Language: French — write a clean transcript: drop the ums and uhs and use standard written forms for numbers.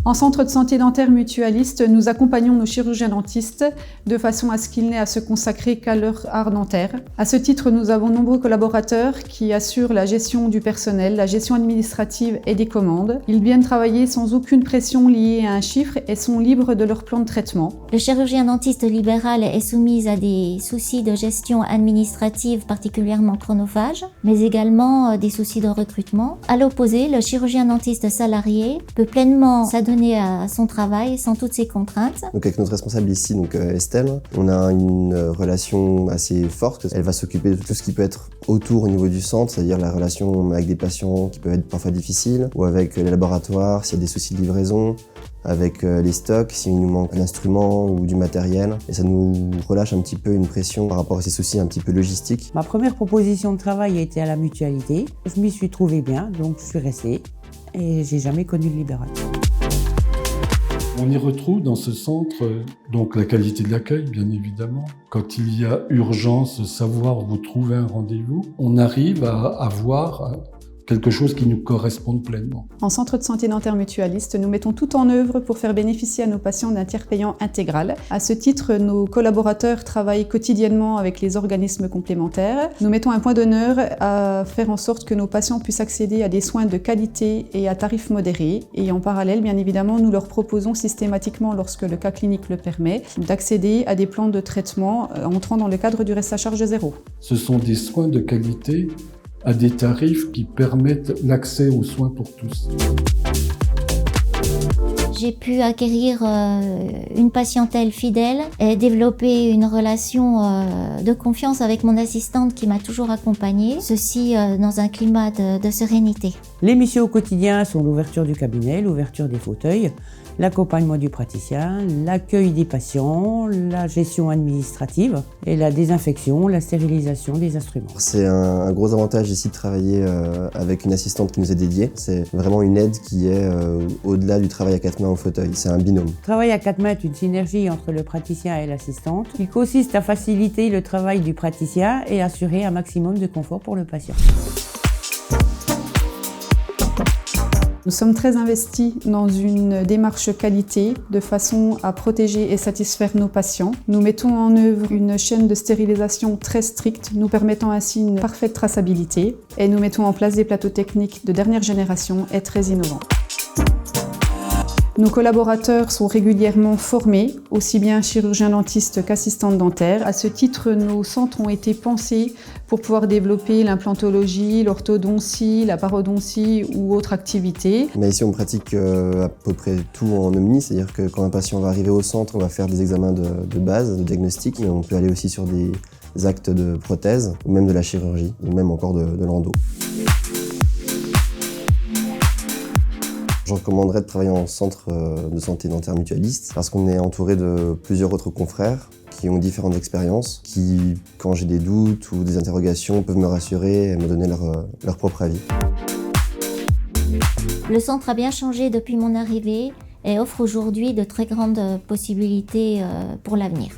En centre de santé dentaire mutualiste, nous accompagnons nos chirurgiens dentistes de façon à ce qu'ils n'aient à se consacrer qu'à leur art dentaire. À ce titre, nous avons nombreux collaborateurs qui assurent la gestion du personnel, la gestion administrative et des commandes. Ils viennent travailler sans aucune pression liée à un chiffre et sont libres de leur plan de traitement. Le chirurgien dentiste libéral est soumis à des soucis de gestion administrative particulièrement chronophages, mais également des soucis de recrutement. À l'opposé, le chirurgien dentiste salarié peut pleinement s'adonner à son travail sans toutes ces contraintes. Donc avec notre responsable ici, Estelle, on a une relation assez forte. Elle va s'occuper de tout ce qui peut être autour au niveau du centre, c'est-à-dire la relation avec des patients qui peuvent être parfois difficiles, ou avec les laboratoires s'il y a des soucis de livraison, avec les stocks s'il nous manque un instrument ou du matériel. Et ça nous relâche un petit peu une pression par rapport à ces soucis un petit peu logistiques. Ma première proposition de travail a été à la mutualité. Je m'y suis trouvée bien, donc je suis restée et j'ai jamais connu le libéral. On y retrouve dans ce centre donc la qualité de l'accueil, bien évidemment. Quand il y a urgence, savoir vous trouver un rendez-vous, on arrive à avoir quelque chose qui nous corresponde pleinement. En centre de santé dentaire mutualiste, nous mettons tout en œuvre pour faire bénéficier à nos patients d'un tiers payant intégral. À ce titre, nos collaborateurs travaillent quotidiennement avec les organismes complémentaires. Nous mettons un point d'honneur à faire en sorte que nos patients puissent accéder à des soins de qualité et à tarifs modérés. Et en parallèle, bien évidemment, nous leur proposons systématiquement, lorsque le cas clinique le permet, d'accéder à des plans de traitement entrant dans le cadre du reste à charge zéro. Ce sont des soins de qualité à des tarifs qui permettent l'accès aux soins pour tous. J'ai pu acquérir une patientèle fidèle et développer une relation de confiance avec mon assistante qui m'a toujours accompagnée, ceci dans un climat de sérénité. Les missions au quotidien sont l'ouverture du cabinet, l'ouverture des fauteuils, l'accompagnement du praticien, l'accueil des patients, la gestion administrative et la désinfection, la stérilisation des instruments. C'est un gros avantage ici de travailler avec une assistante qui nous est dédiée. C'est vraiment une aide qui est au-delà du travail à quatre mains au fauteuil. C'est un binôme. Le travail à quatre mains est une synergie entre le praticien et l'assistante qui consiste à faciliter le travail du praticien et assurer un maximum de confort pour le patient. Nous sommes très investis dans une démarche qualité de façon à protéger et satisfaire nos patients. Nous mettons en œuvre une chaîne de stérilisation très stricte, nous permettant ainsi une parfaite traçabilité. Et nous mettons en place des plateaux techniques de dernière génération et très innovants. Nos collaborateurs sont régulièrement formés, aussi bien chirurgiens dentistes qu'assistantes dentaires. À ce titre, nos centres ont été pensés pour pouvoir développer l'implantologie, l'orthodontie, la parodontie ou autres activités. Mais ici, on pratique à peu près tout en omni, c'est-à-dire que quand un patient va arriver au centre, on va faire des examens de base, de diagnostic, mais on peut aller aussi sur des actes de prothèse, ou même de la chirurgie, ou même encore de l'endo. Je recommanderais de travailler en centre de santé dentaire mutualiste parce qu'on est entouré de plusieurs autres confrères qui ont différentes expériences, qui, quand j'ai des doutes ou des interrogations, peuvent me rassurer et me donner leur propre avis. Le centre a bien changé depuis mon arrivée et offre aujourd'hui de très grandes possibilités pour l'avenir.